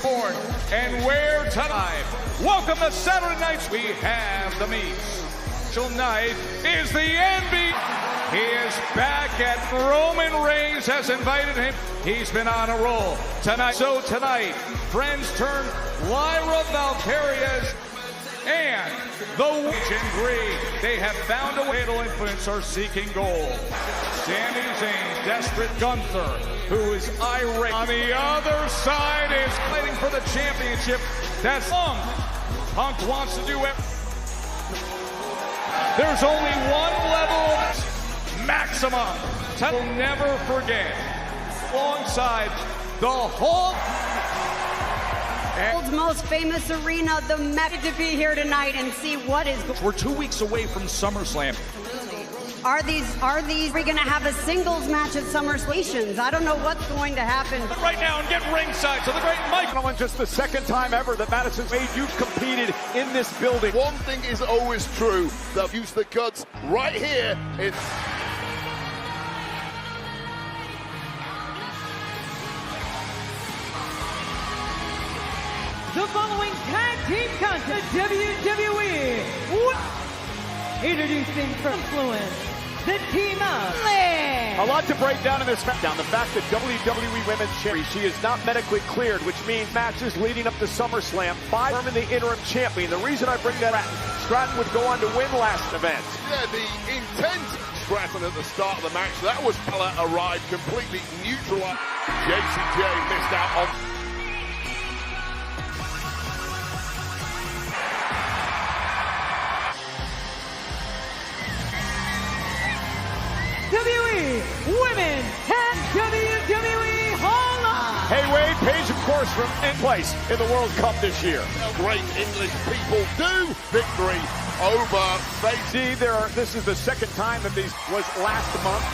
sport and where tonight. Welcome to Saturday nights. We have the meets. Tonight is the NBA. He is back at Roman Reigns has invited him. He's been on a roll tonight. So tonight, friends turn Lyra Valkyria's and the Legion Green. They have found a way to influence our seeking gold. Sami Zayn, desperate Gunther, who is irate. On the other side is fighting for the championship. That's Punk. Punk wants to do it. There's only one level of maximum. We'll never forget. Alongside the whole World's most famous arena, the Mecca, to be here tonight and see what is. We're 2 weeks away from SummerSlam. Are we going to have a singles match at SummerSlam? I don't know what's going to happen. Right now and get ringside to the great Mike. Just the second time ever that Madison's made you competed in this building. One thing is always true. They'll use the guts right here. The following tag team contest, WWE. Introducing for Influence, the team of A lot to break down in this SmackDown. The fact that WWE Women's Champion, she is not medically cleared, which means matches leading up to SummerSlam. 5 in the interim champion. The reason I bring that up, Stratton would go on to win last event. Yeah, the intent Stratton at the start of the match, that was Bella arrived completely neutralized. JCJ missed out on. WWE Women and WWE Hall of Hey Wade, Paige of course from in place in the World Cup this year. Great English people do victory over Faith. This is the second time that these was last month.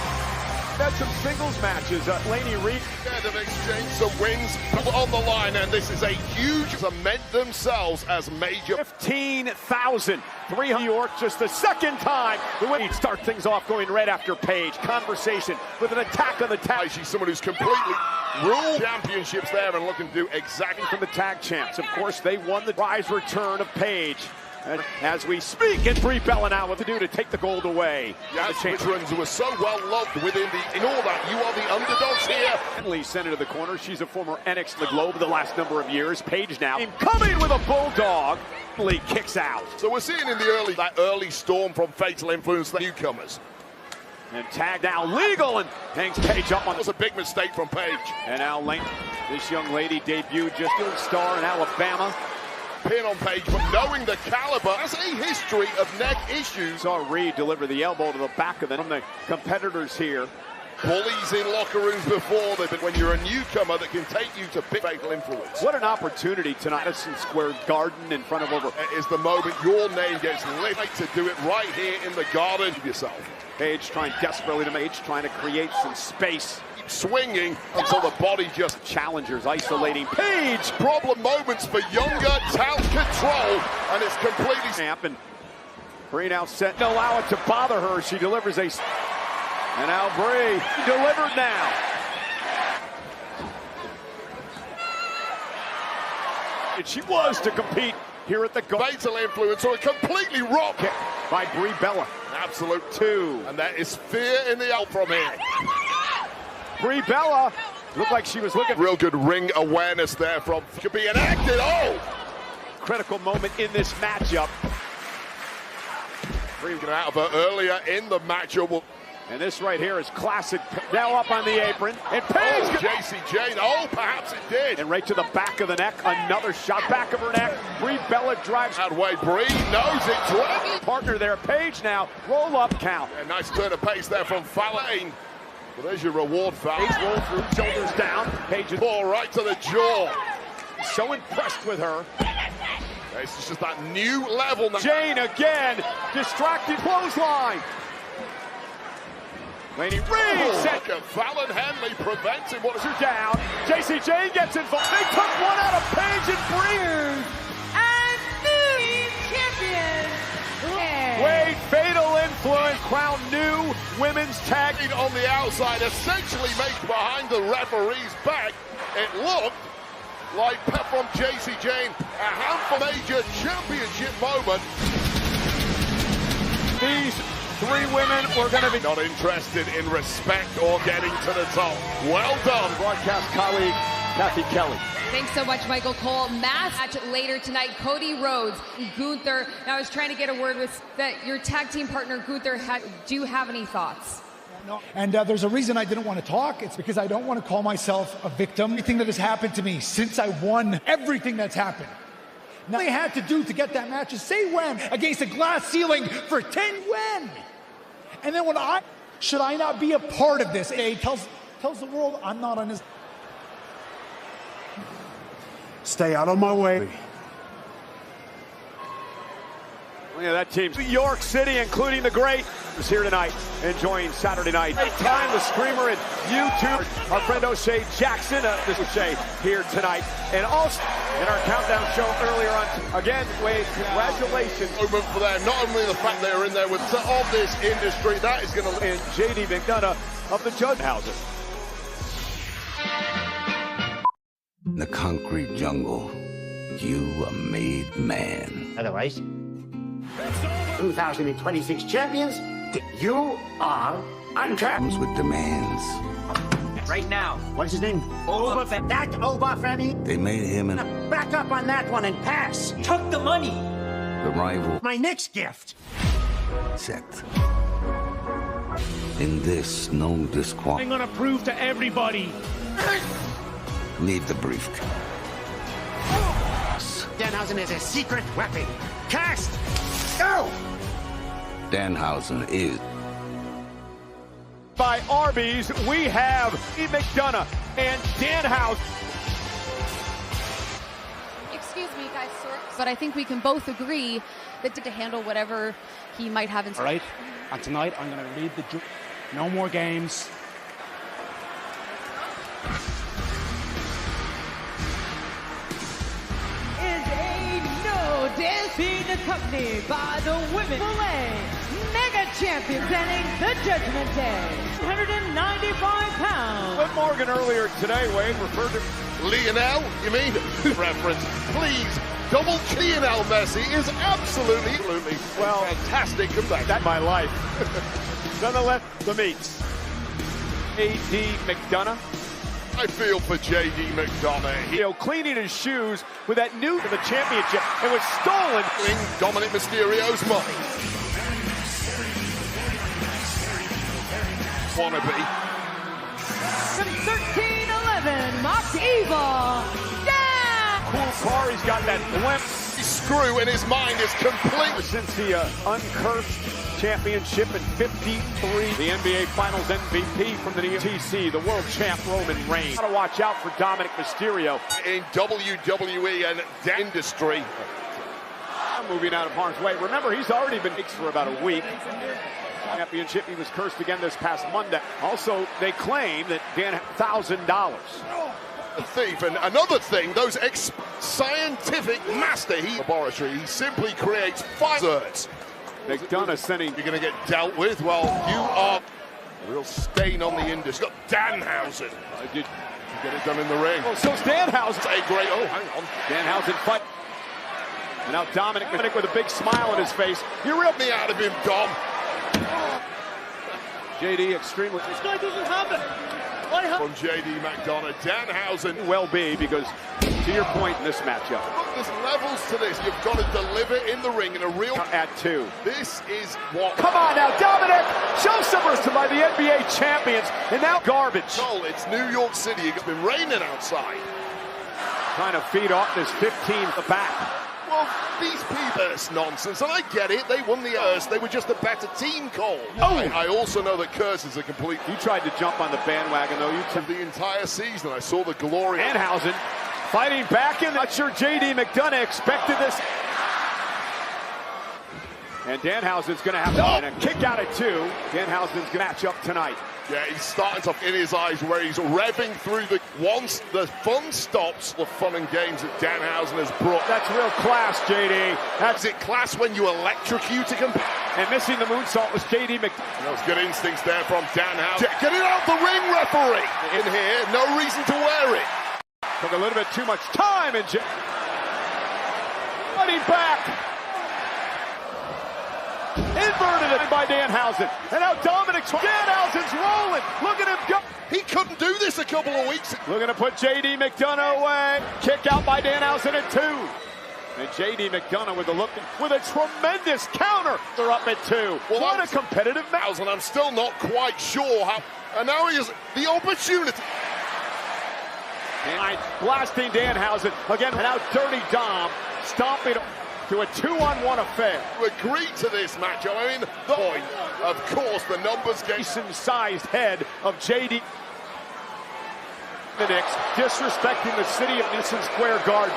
Had some singles matches. Laney Reed. Yeah, they've exchanged some wins on the line, and this is a huge cement themselves as major. 15,000. 3 New York, just the second time the women start things off going right after Paige. Conversation with an attack on the tag. She's someone who's completely ruled championships there and looking to do exactly from the tag champs. Of course, they won the prize return of Paige. And as we speak, and Brie Bella now what to do to take the gold away. Yes, veterans who are so well loved within in all that. You are the underdogs here. Henley sent it to the corner. She's a former NXT the Globe the last number of years. Paige now coming with a bulldog. Lee kicks out. So we're seeing in the early storm from Fatal Influence the newcomers. And tag now legal and hangs Paige up on. That was a big mistake from Paige. And now Lane, this young lady debuted just a star in Alabama. Pin on Paige, but knowing the caliber, has a history of neck issues. Saw Reed deliver the elbow to the back of them. The competitors here. Bullies in locker rooms before, but when you're a newcomer that can take you to big Fatal Influence. What an opportunity tonight. Madison Square Garden in front of over. It is the moment your name gets lit to do it right here in the Garden yourself. Paige trying desperately to create some space. Swinging until the body just challengers isolating Paige. Problem moments for younger talent control, and it's completely snap. And Brie now set to allow it to bother her. She delivers a, and now Brie delivered now. And she was to compete here at the Fatal Influence, or completely rocked by Brie Bella. Absolute 2, and there is fear in the out from here. Brie Bella looked like she was looking. Real good ring awareness there from. Could be enacted. Oh! Critical moment in this matchup. Brie got out of her earlier in the matchup. And this right here is classic. Now up on the apron. And Paige. Oh, JCJ. Oh, perhaps it did. And right to the back of the neck. Another shot back of her neck. Brie Bella drives. That way. Brie knows it. Partner there. Paige now. Roll up count. A nice turn of pace there from Fallon. Well, there's your reward, Fallon. Paige roll through, shoulders down. Paige ball right to the jaw. So impressed with her. This is just that new level now. Jane again. Distracted clothesline. Laney Reed set. Fallon Henley prevents him. What is her down? JCJ gets involved. They took one out of Paige and Brie. And new champion. Wade, Fatal Influence, crown new women's tag. On the outside, essentially made behind the referee's back. It looked like pep from Jacy Jayne. A handful major championship moment. These three women were going to be Not interested in respect or getting to the top. Well done. broadcast colleague Kathy Kelly. Thanks so much, Michael Cole. Match later tonight, Cody Rhodes, Gunther. Now, I was trying to get a word with that your tag team partner, Gunther. Do you have any thoughts? No. And there's a reason I didn't want to talk. It's because I don't want to call myself a victim. Everything that has happened to me since I won, everything that's happened. Now, all they had to do to get that match is say when against a glass ceiling for 10 when. And then should I not be a part of this? It tells the world I'm not on his. Stay out of my way. Yeah, that team. New York City, including the great, is here tonight, enjoying Saturday night. Time, the Screamer, and YouTube. Our friend O'Shea Jackson, this is O'Shea here tonight. And also, in our countdown show earlier on, again, Wade, congratulations. Moment for them. Not only the fact they are in there with of this industry, that is going to. And JD McDonough of the Judge Houses. In the concrete jungle, you are made man. Otherwise, 2026 champions, you are untrapped. Comes with demands. Right now, what's his name? Boba Fett. That Boba Fett. They made him an Back up on that one and pass. Took the money. the rival My next gift. sect. In this, no disqual. I'm gonna prove to everybody. Need the briefcase. Danhausen is a secret weapon. Cast. Go. Danhausen is. By Arby's, we have Steve McDonough and Danhausen. Excuse me, guys, but I think we can both agree that to handle whatever he might have in store. All right? And tonight, I'm going to lead the... No more games. Is a no dance being accompanied by the women Filet Mega Champion presenting the Judgment Day. 195 pounds. But Morgan earlier today, Wade, referred to Lionel, you mean? Reference, please. Double Lionel Messi is absolutely Well, fantastic comeback. that my life. Nonetheless, the meets. A.D. McDonough. I feel for J.D. McDonough. You know, cleaning his shoes with that new to the championship. It was stolen. In Dominic Mysterio's money. Wannabe. 13-11, Mox Evil. Yeah! Cool car, he's got that blimp. Screw in his mind is complete. Since the uncursed championship in 53, the NBA Finals MVP from the TC, the world champ Roman Reigns. Gotta watch out for Dominic Mysterio. In WWE and the industry. Moving out of harm's way. Remember, he's already been fixed for about a week. Championship, he was cursed again this past Monday. Also, they claim that Dan $1,000. A thief. And another thing, those scientific master laboratory, he simply creates fires. McDonough sending. You're going to get dealt with. Well, you are a real stain on the industry. Got Danhausen. Did you get it done in the ring? Oh, so's Danhausen. A great. Oh, hang on. Danhausen fight. And now Dominic with a big smile on his face. You ripped me out of him, Dom. JD extremely. This guy doesn't have it. From J.D. McDonough, Danhausen. Well be, because to your point in this matchup. Look, there's levels to this. You've got to deliver in the ring in a real. At 2. This is what. Come on now, Dominic! Show some respect by the NBA champions, and now garbage. Cole, it's New York City. It's been raining outside. Trying to feed off this 15 at the back. Well, these people, that's nonsense, and I get it. They won the Earth. They were just a better team, Cole. Oh! I also know that Curse is a complete. You tried to jump on the bandwagon, though. You took The entire season, I saw the glory. Danhausen fighting back in. Not sure J.D. McDonough expected this. And Danhausen's going to have to a kick out at 2. Danhausen's going to match up tonight. Yeah, he's starting to in his eyes where he's revving through the. Once the fun stops, the fun and games that Danhausen has brought. That's real class, J.D. That's it, class when you electrocute a competitor. And missing the moonsault was J.D. McDonough. Those good instincts there from Danhausen. Get it out the ring, referee. In here, no reason to wear it. Took a little bit too much time and running back. Inverted it by Danhausen. And now Danhausen's rolling. Look at him go. He couldn't do this a couple of weeks ago. Looking to put J.D. McDonough away. Kick out by Danhausen at 2. And J.D. McDonough with a tremendous counter. They're up at 2. Well, what a competitive match. And I'm still not quite sure how. And now he has the opportunity. And blasting Danhausen again. And now Dirty Dom stomping to a 2-on-1 affair. To agree to this matchup. I mean, the point, of course, the numbers game. Decent-sized head of J.D. The Knicks disrespecting the city of Madison Square Garden.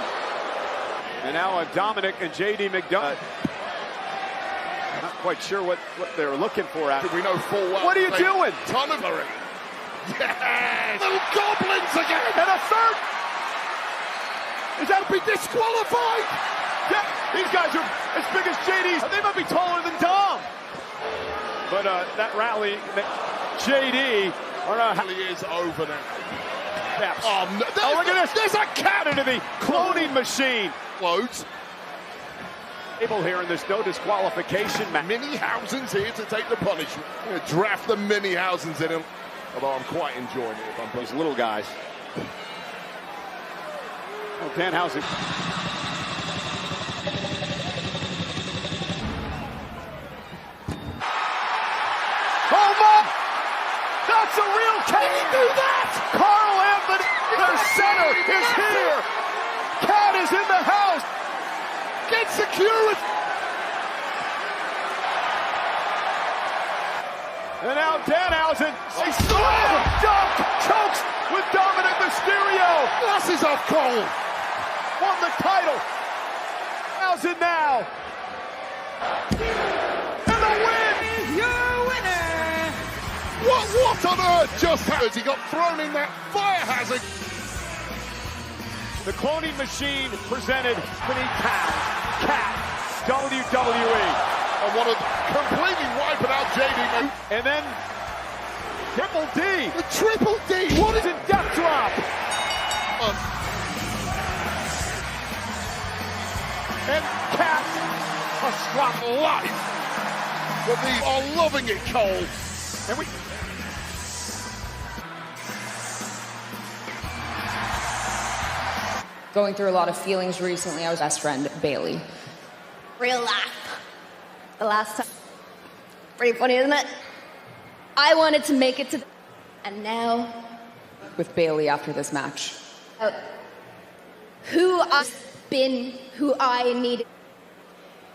And now Dominic and J.D. McDonough. Not quite sure what they're looking for out. We know full well. What are you doing? Ton of hurry. Yes! Little goblins again! And a third! Is that to be disqualified? Yeah, these guys are as big as JD's. They might be taller than Dom. But that rally, JD, Rally is over now. Caps. Oh, no, look at this. There's a cat into the cloning machine. Loads. Able here, and there's no disqualification. Minihausen's here to take the punishment. I'm gonna draft the Minihausens in him. Although I'm quite enjoying it. If I'm these little guys. Oh, Danhausen. Oh, my! That's a real cat. Can he do that? Carl Anthony, their center, is here. Cat is in the house. Get security. And now Danhausen. Dunk chokes with Dominic Mysterio. Glasses off Cole. Won the title. Danhausen now. And the win. Is your winner. What on earth just happened? He got thrown in that fire hazard. The cloning machine presented 20 pounds. Cat. WWE. And one of completely wiping out JD. And then Triple D. The Triple D. What is it? Death drop. And Cat. A strong life. But these are loving it, Cole. And we. Going through a lot of feelings recently. I was best friend Bailey. Real laugh. The last time. Pretty funny, isn't it? I wanted to make it to the... And now... With Bailey after this match. Who I've been, who I needed.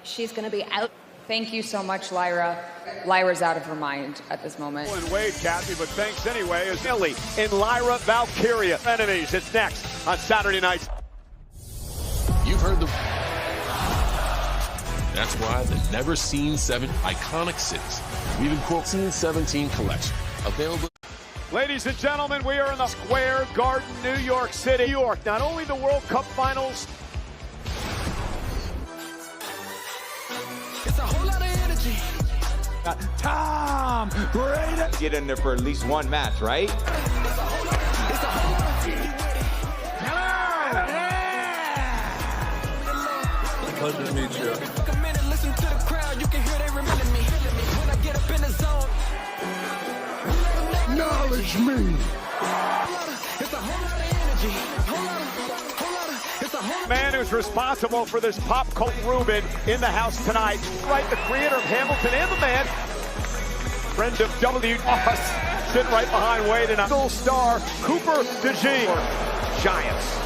She's gonna be out. Thank you so much, Lyra. Lyra's out of her mind at this moment. And Wade, Kathy, but thanks anyway, is Millie and Lyra Valkyria. Enemies, it's next on Saturday nights. You've heard the... That's why the Never Seen 7 Iconic Cities. We've incorporated Scene 17 collection. Available. Ladies and gentlemen, we are in the Square Garden, New York City. New York, not only the World Cup Finals. It's a whole lot of energy. Tom Brady. Get in there for at least one match, right? Pleasure to meet you. Took a minute, listen to the crowd. You can hear they remember me. When I get up in the zone, acknowledge me. It's a whole lot of energy. It's a whole Man who's responsible for this pop cult Rubin in the house tonight. Right, the creator of Hamilton and the man, friend of W. Us, sitting right behind Wade and a star Cooper DeJean. Giants.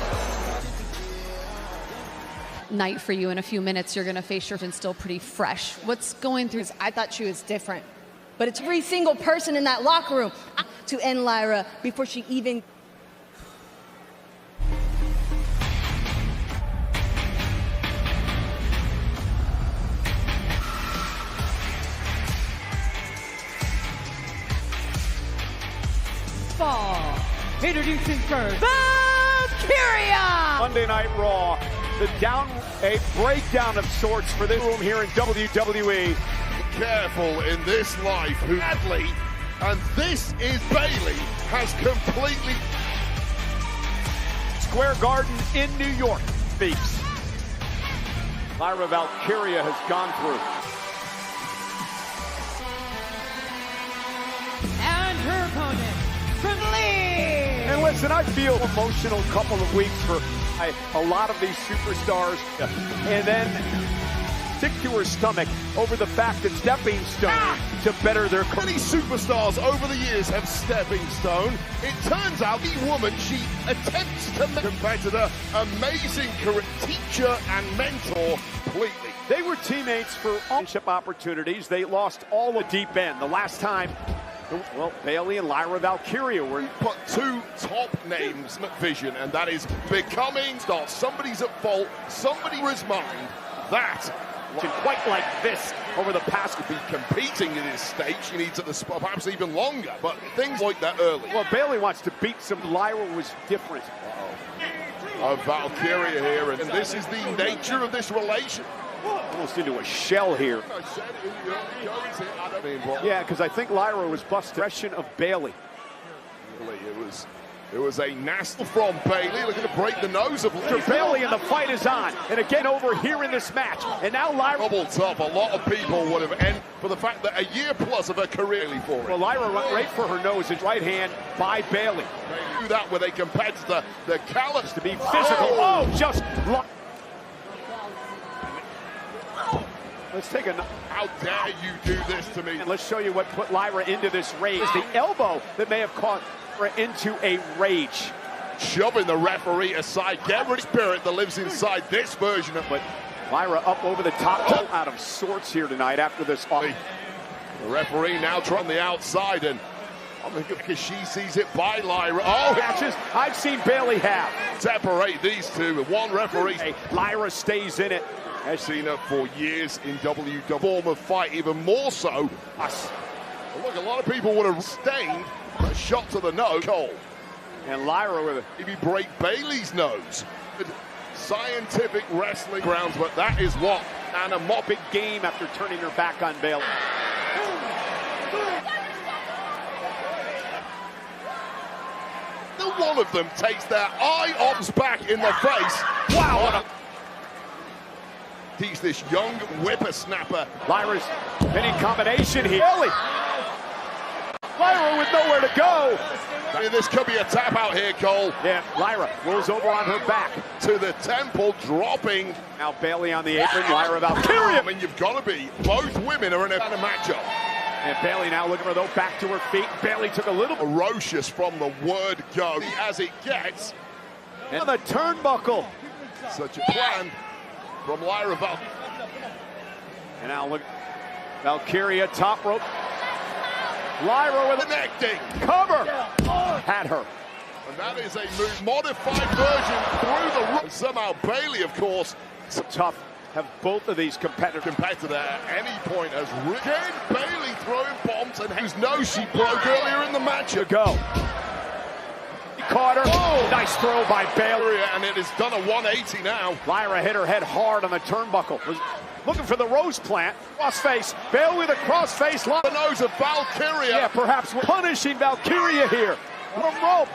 Night for you in a few minutes. You're going to face your and still pretty fresh. What's going through? I thought she was different. But it's every single person in that locker room to end Lyra before she even... Fall. Introducing first, Valkyria! Monday Night Raw. A breakdown of sorts for this room here in WWE. Careful in this life, who badly, and this is Bailey, has completely Square Garden in New York. Beats. Lyra Valkyria has gone through. And her opponent, from the league. And listen, I feel emotional couple of weeks for a lot of these superstars. And then stick to her stomach over the fact that stepping stone to better their career. Many superstars over the years have stepping stone. It turns out the woman she attempts to make competitor, amazing career, teacher and mentor completely. They were teammates for championship opportunities. They lost all the deep end. The last time, well, Bayley and Lyra Valkyria were put two top names in vision, and that is becoming stars. Somebody's at fault, somebody was mind. That quite like this over the past. To be competing in this stage, she needs at the spot perhaps even longer, but things like that early. Well, Bayley wants to beat some. Lyra was different. Of Valkyria here, and this is the nature of this relation. Almost into a shell here. Yeah, because I think Lyra was busted. Impression of Bayley. It was a nasty from Bayley, looking to break the nose of Bayley, and the fight is on. And again over here in this match. And now Lyra. Double top. A lot of people would have ended for the fact that a year plus of a career for it. Well, Lyra went right for her nose, his right hand by Bayley. They do that with a competitor, the callous to be physical. Oh, just. Let's take a. How dare you do this to me? And let's show you what put Lyra into this rage. The elbow that may have caught her into a rage. Shoving the referee aside. Get rid of spirit that lives inside this version of. But Lyra up over the top, out of sorts here tonight after this. The referee now trying the outside, and because she sees it by Lyra. Oh, matches I've seen Bayley have. Separate these two with one referee. Lyra stays in it. I've seen her for years in WWE. Form of fight, even more so. Look, a lot of people would have stained a shot to the nose. Cole. And Lyra with it. Maybe break Bayley's nose. Scientific wrestling grounds, but that is what. And a big game after turning her back on Bayley. The one of them takes their eye off back in the face. Wow. He's this young whippersnapper. Lyra's pinning combination here. Bayley. Lyra with nowhere to go. This could be a tap out here, Cole. Yeah, Lyra rolls over on her back. To the temple, dropping. Now Bayley on the apron, Lyra Valkyria. I mean, you've got to be. Both women are in a kind of matchup. And Bayley now looking for though back to her feet. Bayley took a little ferocious from the word go as it gets. And the turnbuckle. Such a plan from Lyra Valkyria. And now look, Valkyria top rope. Lyra with connecting. Cover. Had her. And that is a modified version through the rope. Somehow Bayley, of course. So tough. Have both of these competitor at any point has again Bayley throwing bombs and whose nose she broke earlier in the match. To go. Carter. Oh, nice throw by Bayley. And it has done a 180 now. Lyra hit her head hard on the turnbuckle. Was looking for the rose plant. Crossface. Bayley with a crossface. The nose of Valkyria. Yeah, perhaps punishing Valkyria here. From rope.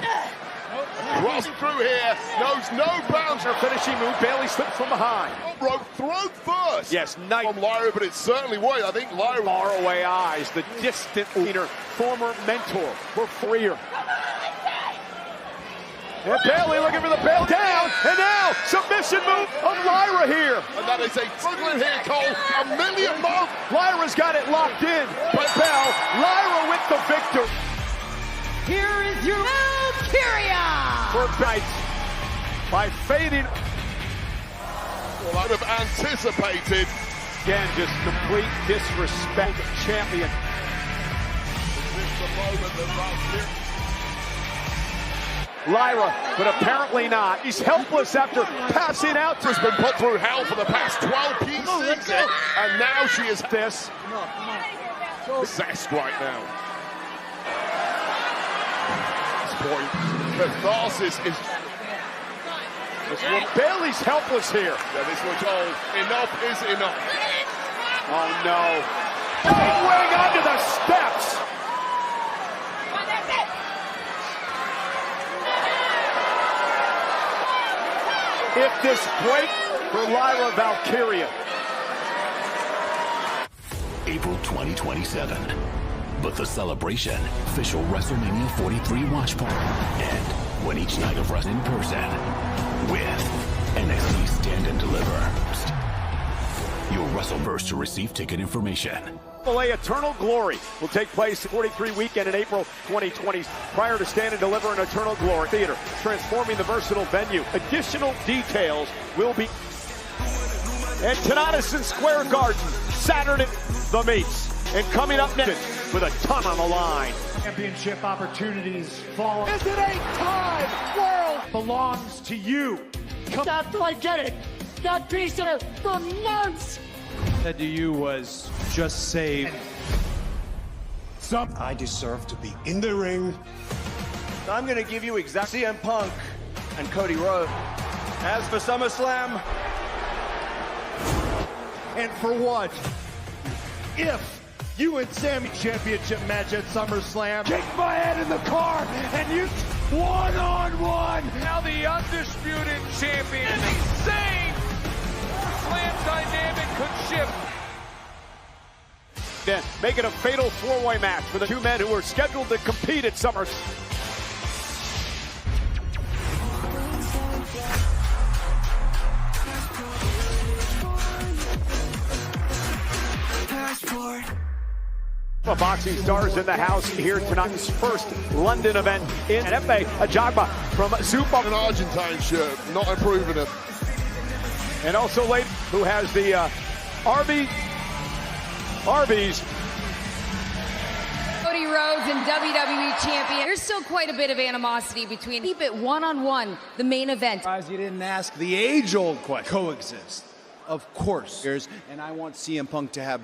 Crossing through here, knows no bounds. Her finishing move, Bayley slipped from behind. Rope thrown first. Yes, nice. From Lyra, but it certainly was. I think Lyra. Faraway eyes, the distant leader, former mentor, for freer. And Bayley looking for the Bayley down, and now submission move of Lyra here. And that is a struggling here, Cole. A million more. Lyra's got it locked in. But Bell, Lyra with the victory. Here is your Valkyria! For Bites by fading. Well, I'd have anticipated. Again, just complete disrespect of champion. Is this the moment that Valkyria? Lyra, but apparently not. He's helpless after passing out. Has been put through hell for the past 12 PCs, and now she is this. Possessed right now. Point. Catharsis is. Well, Bayley's helpless here. Yeah, this looks old. Enough is enough. Oh no. Going onto the steps. if this break for Lyra Valkyria. April 2027. But the celebration, official WrestleMania 43 watch party, and when each night of wrestling in person with NXT Stand and Deliver. Your WrestleVerse to receive ticket information. LA Eternal Glory will take place 43 weekend in April 2020 prior to Stand and Deliver in Eternal Glory Theater, transforming the versatile venue. Additional details will be at Tennyson Square Garden Saturday, the meets. And coming up next with a ton on the line. Championship opportunities fall. Is it a time? World belongs to you. Not till I get it. Not piece of for months. Said to you was just save. I deserve to be in the ring. I'm going to give you exactly CM Punk and Cody Rhodes. As for SummerSlam, And for what? If you and Sammy championship match at SummerSlam. Kick my head in the car and you one-on-one. Now the undisputed champion. Insane. Slam dynamic could shift. Then make it a fatal four-way match for the two men who are scheduled to compete at SummerSlam. Boxing stars in the house here tonight's first London event in FA Ajagba from Zupa. An Argentine shirt, not improving it. And also late, who has the Arby's. Cody Rhodes and WWE champion. There's still quite a bit of animosity between. Keep it one-on-one, the main event. Surprised you didn't ask the age-old question. Coexist. Of course. And I want CM Punk to have...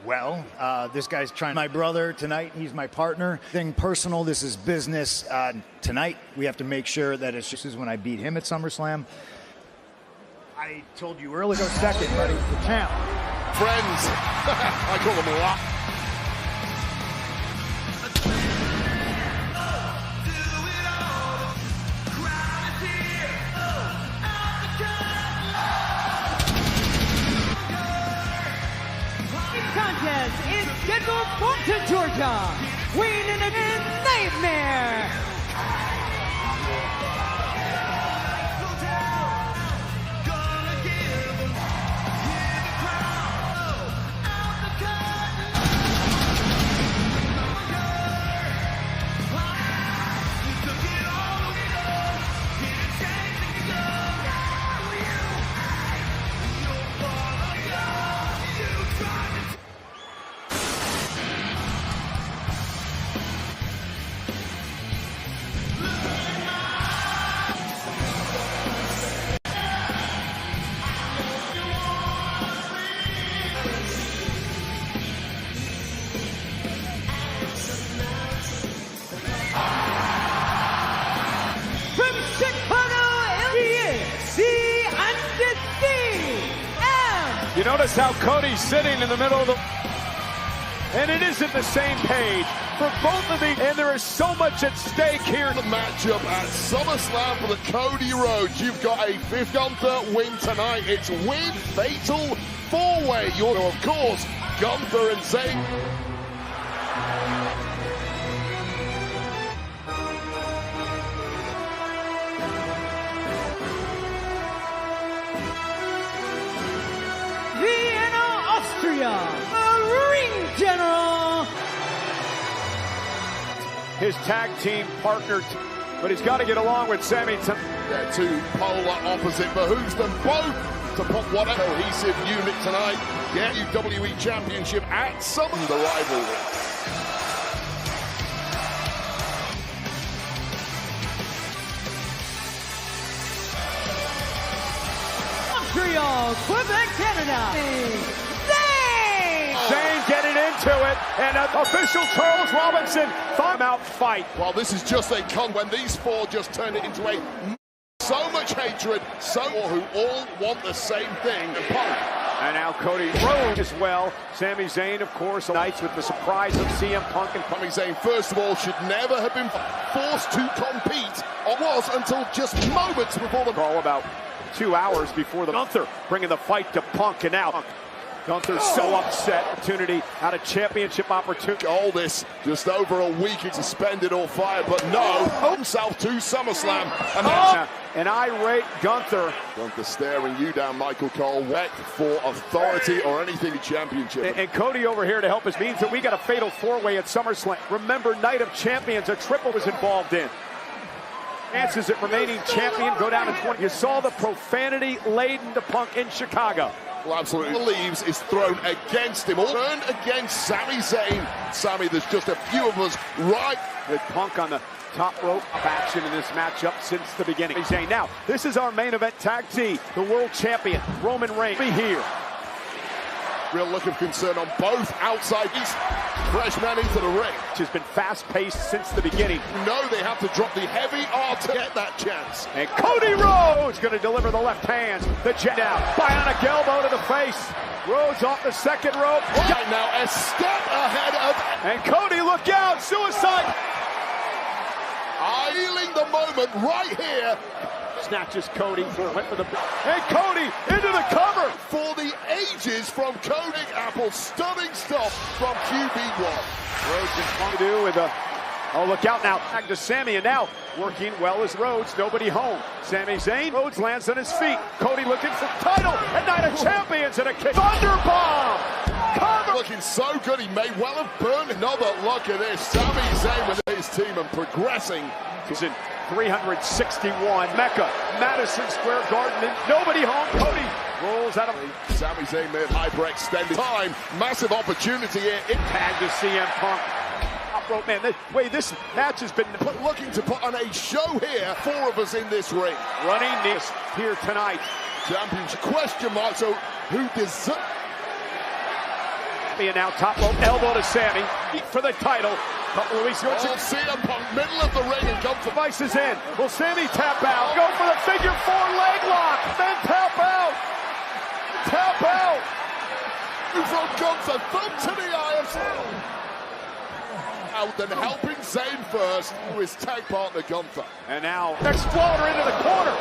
Well, this guy's trying. My brother tonight, he's my partner. Thing personal, this is business. Tonight, we have to make sure that it's just as when I beat him at SummerSlam. I told you earlier, go second, buddy, the champ. Friends, I call them a lot. Contest is scheduled for Georgia. Weighing in Nightmare. You notice how Cody's sitting in the middle of the... And it isn't the same page for both of these. And there is so much at stake here. The matchup at SummerSlam for the Cody Rhodes. You've got a fifth Gunther win tonight. It's with fatal four-way. You're, of course, Gunther and Zayn. Ring General. His tag team partner, but he's got to get along with Sammy. They're two polar opposite, behooves them both to put one cohesive unit tonight. Get WWE Championship at some of the rivalry. Montreal, Quebec, Canada. Zayn getting into it, and official Charles Robinson thought out fight. Well, this is just a con when these four just turn it into a so much hatred, so who all want the same thing. And now Cody Rhodes as well. Sami Zayn, of course, nights with the surprise of CM Punk. And Sami Zayn, first of all, should never have been forced to compete, or was until just moments before the... All about 2 hours before the Gunther bringing the fight to Punk, and now Gunther's so upset. Opportunity out of championship opportunity. All this just over a week, it's suspended or fired, but no, himself to SummerSlam. And an irate Gunther. Gunther staring you down, Michael Cole, wet for authority or anything championship. And Cody over here to help us means that we got a fatal four-way at SummerSlam. Remember, Night of Champions, a triple was involved in. Chances at remaining champion go down to 20. You saw the profanity laden to Punk in Chicago. Well, absolutely believes is thrown against him, all turned against Sami Zayn. Sami, there's just a few of us right with Punk on the top rope of action in this matchup since the beginning. Zayn, now, this is our main event tag team. The world champion, Roman Reigns, be here. Real look of concern on both outside. These fresh men into the ring. Which has been fast-paced since the beginning. No, they have to drop the heavy R to get that chance. And Cody Rhodes going to deliver the left hand. The jet down. Bionic elbow to the face. Rhodes off the second rope. Right now, a step ahead of... And Cody, look out! Suicide! Feeling the moment right here. Snatches Cody, went for the... And Cody into the cover! For the ages from Cody Apple. Stunning stuff from QB1. Rhodes is trying to do with a... Oh, look out now. Back to Sami, and now working well as Rhodes. Nobody home. Sami Zayn. Rhodes lands on his feet. Cody looking for the title. And Night of Champions and a kick. Thunderbomb! Cover! Looking so good. He may well have burned another look at this. Sami Zayn with his team and progressing. He's in 361. Mecca, Madison Square Garden. Nobody home. Cody rolls out of... Sami Zayn made hyperextended time. Massive opportunity here. Tag to CM Punk. Top rope, man. This match has been looking to put on a show here. Four of us in this ring. Running this here tonight. Championship question mark. So who deserves... And now top rope elbow to Sami for the title. Couple of weeks ago, CM Punk, middle of the ring, and Gunther. Vice is in. Will Sami tap out? Go for the figure four leg lock. Then tap out. Tap out. From Gunther, thumb to the eye of out, then helping Zayn first to his tag partner Gunther. And now Exploder into the corner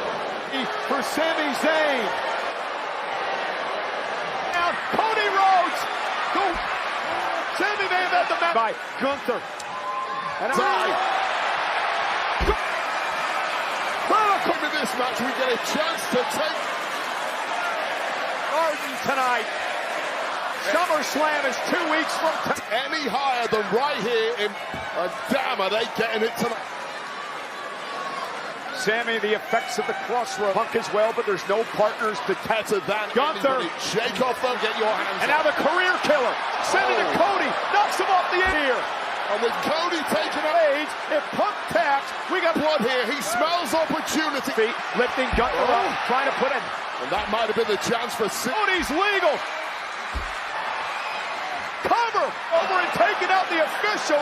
for Sami Zayn. Now Cody Rhodes. Sami may have had the match by Gunther. And in this match, we get a chance to take Garden tonight. SummerSlam is 2 weeks from any higher than right here in. Damn, are they getting it tonight? Sami, the effects of the crossroad. Punk as well, but there's no partners to tatter that. Gunther, shake off them, get your hands. And now the career killer, sending to Cody, knocks him off the air. And with Cody taking a age, if Punk taps, we got blood here. He smells opportunity. Feet lifting Gunther up, trying to put in. And that might have been the chance for Cody's legal. Cover over and taking out the official.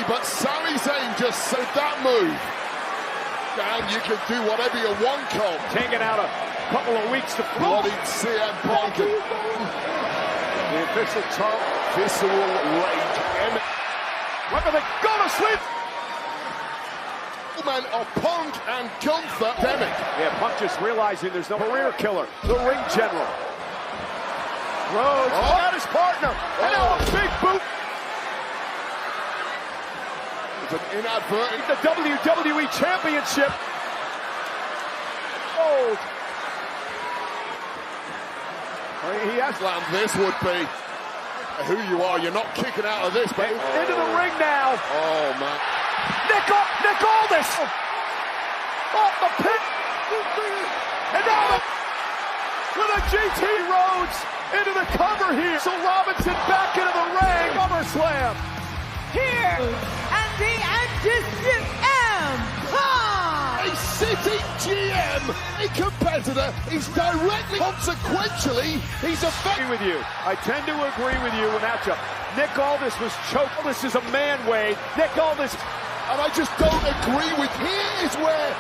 But Sami Zayn just said that move. Down, you can do whatever you want, Cole. Taking out a couple of weeks to bloody CM Punk. The official Charles. Visceral rage. Whether they go to sleep. Men are Punk and Gunther. Demick. Yeah, Punk just realizing there's no career killer. The ring general. Rhodes got his partner. And now a big boot. An inadvertent. The WWE Championship. Oh. He has land. This would be who you are. You're not kicking out of this, but into the ring now. Oh man. Nick Aldis off the pin. And now with a GT Rhodes into the cover here. So Robinson back into the ring. SummerSlam. Here, and the undisputed Empire! A City GM, a competitor, is directly, consequentially, he's affected with you. I tend to agree with you in matchup. Nick Aldis was choked. Aldis is a man, Wade. Nick Aldis. And I just don't agree with, here is where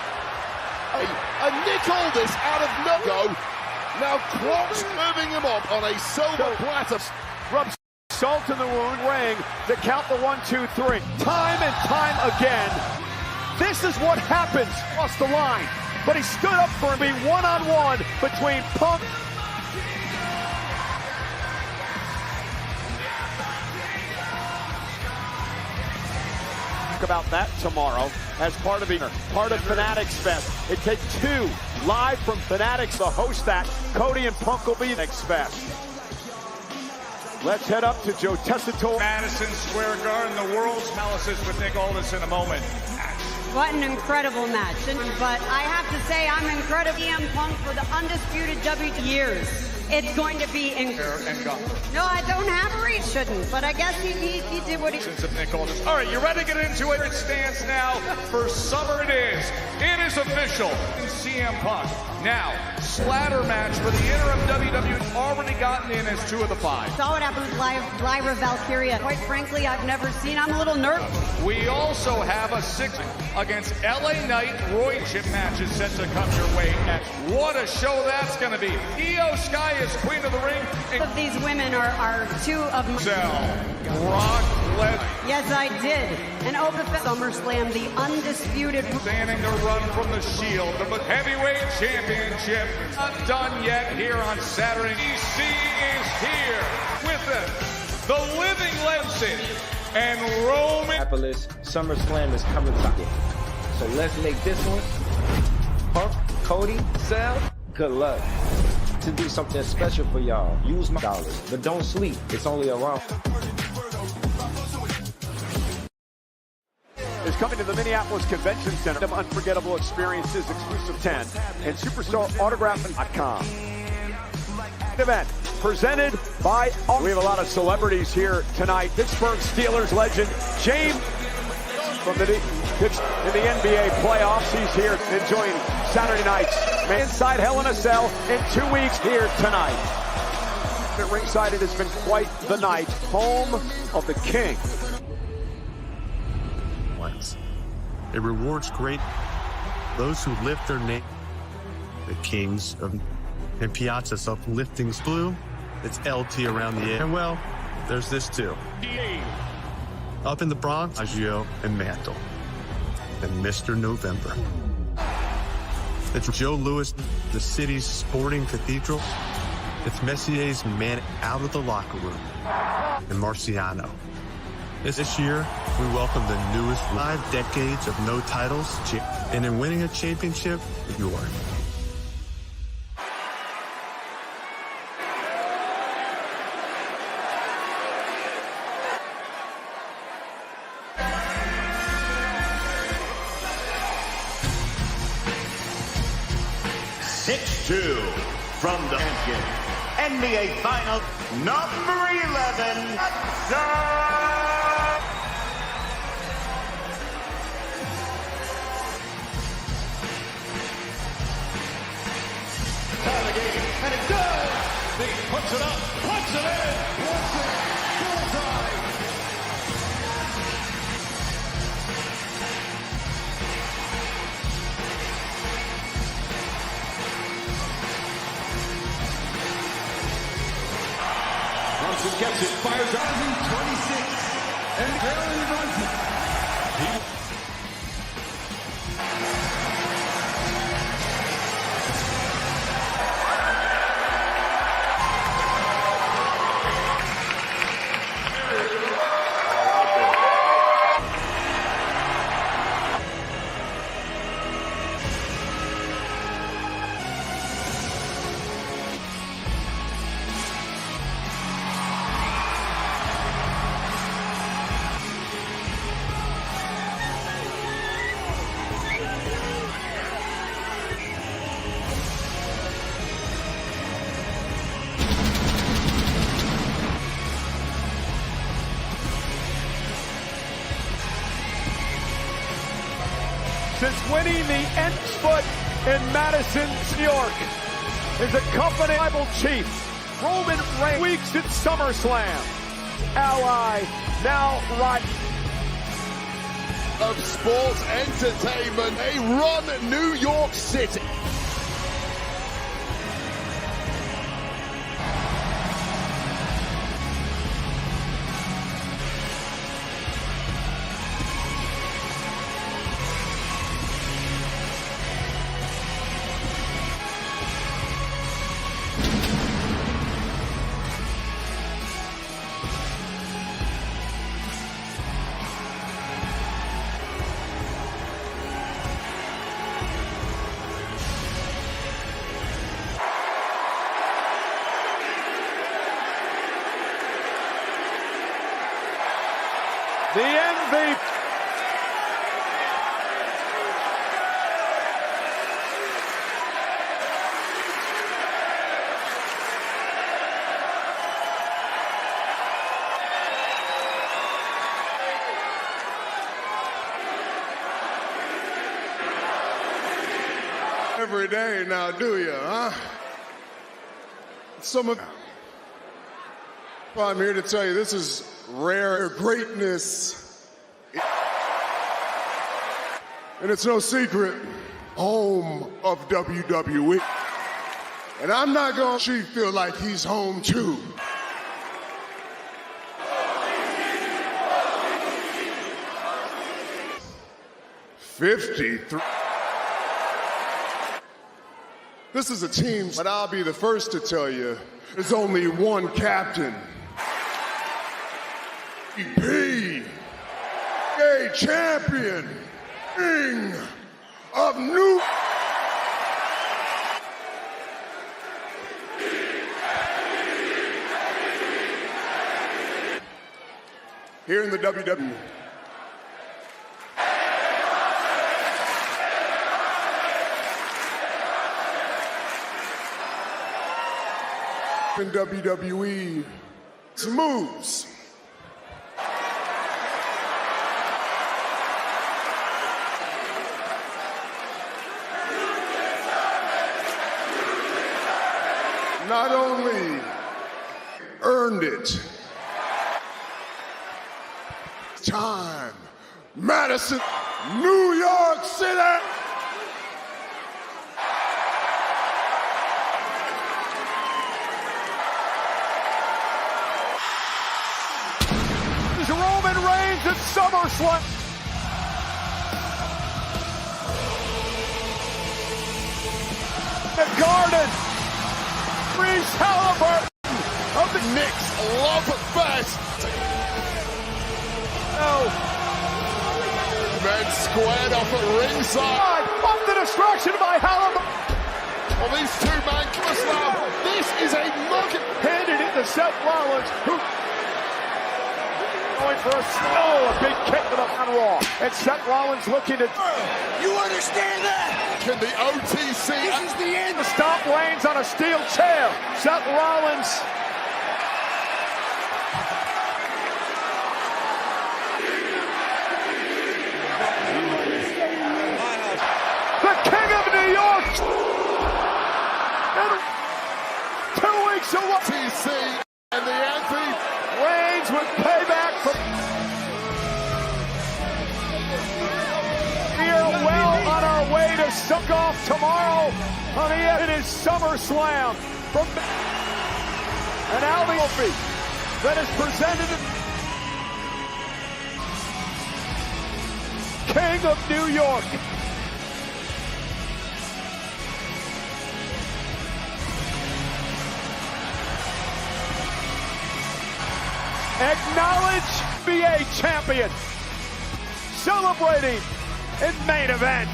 a Nick Aldis out of no-go, now Crocs moving him up on a silver platter. Rubs salt in the wound, ring to count the 1, 2, 3. Time and time again, this is what happens across the line. but he stood up for him being one-on-one between Punk. About that tomorrow as part of Fanatics Fest. It takes two live from Fanatics to host that. Cody and Punk will be next Fest. Let's head up to Joe Tessitore. Madison Square Garden, the world's palaces with Nick Aldis in a moment. What an incredible match. But I have to say, I'm incredible. CM Punk for the undisputed WWE years. It's going to be incredible. No, I don't have a reach, shouldn't. But I guess he did what he... Of Nick Aldis. All right, you ready to get into it? It stands now for summer it is. It is official. CM Punk. Now, ladder match for the interim WWE already gotten in as 2 of the 5. Saw what happened with Lyra Valkyria. Quite frankly, I've never seen. I'm a little nervous. We also have a 6 against LA Knight Roy Chip matches set to come your way. What a show that's going to be. Io Sky is queen of the ring. Of these women are 2 of my... Brock Lesnar. Yes, I did. And Open SummerSlam, the undisputed... Standing to run from the Shield, the heavyweight championship. Not done yet here on Saturday. EC is here with the living legend and Roman. Minneapolis SummerSlam is coming up. So let's make this one. Punk, Cody, Sal, good luck. To do something special for y'all. Use my dollars, but don't sleep. It's only around. Is coming to the Minneapolis Convention Center. Of unforgettable experiences, exclusive 10, and superstarautograph.com. Event presented by. We have a lot of celebrities here tonight. Pittsburgh Steelers legend James from in the NBA playoffs. He's here enjoying Saturday nights. Inside Hell in a Cell in 2 weeks here tonight. At ringside, it has been quite the night. Home of the King. It rewards great those who lift their name. The Kings of and Piazza's uplifting blue. It's LT around the air. And well, there's this too. Up in the Bronx, Agio and Mantle. And Mr. November. It's Joe Louis, the city's sporting cathedral. It's Messier's man out of the locker room. And Marciano. This year, we welcome the newest 5 decades of no titles, and in winning a championship, you're. From the champion, NBA Final number 11, And it does! He puts it up, puts it in, bullseye! Brunson gets it, fires out. 26, and Jalen Brunson. Since winning the Nth foot in Madison, New York, is accompanied tribal chief Roman Reigns. Weeks at SummerSlam. Ally now right of sports entertainment. They run New York City. The MVP. Every day now, do you, huh? Well, I'm here to tell you this is rare greatness. And it's no secret, home of WWE. And I'm not gonna she feel like he's home too. '53. This is a team, but I'll be the first to tell you, there's only one captain. EP, a champion, King of New. Here in the WWE. In WWE, moves. Not only earned it, time, Madison, New York City. Roman Reigns at SummerSlam. The Garden. Reese Halliburton of the Knicks love fest. No. Men squared off at ringside. Off the distraction by Halliburton. Well, these two men, this is a mug. Handed it to Seth Rollins, who going for a big kick to the on Raw. And Seth Rollins looking to... You understand that? Can the OTC... This is the end. The stomp Reigns on a steel chair. Seth Rollins... The King of New York! And 2 weeks away... OTC and the Anthony... Reigns with payback from... We are well on our way to suck off tomorrow on the end of SummerSlam from an Aldi trophy that is presented to King of New York. Acknowledge NBA champion, celebrating in main event.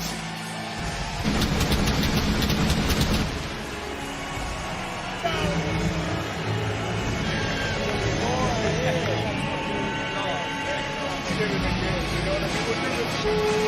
You know what I mean?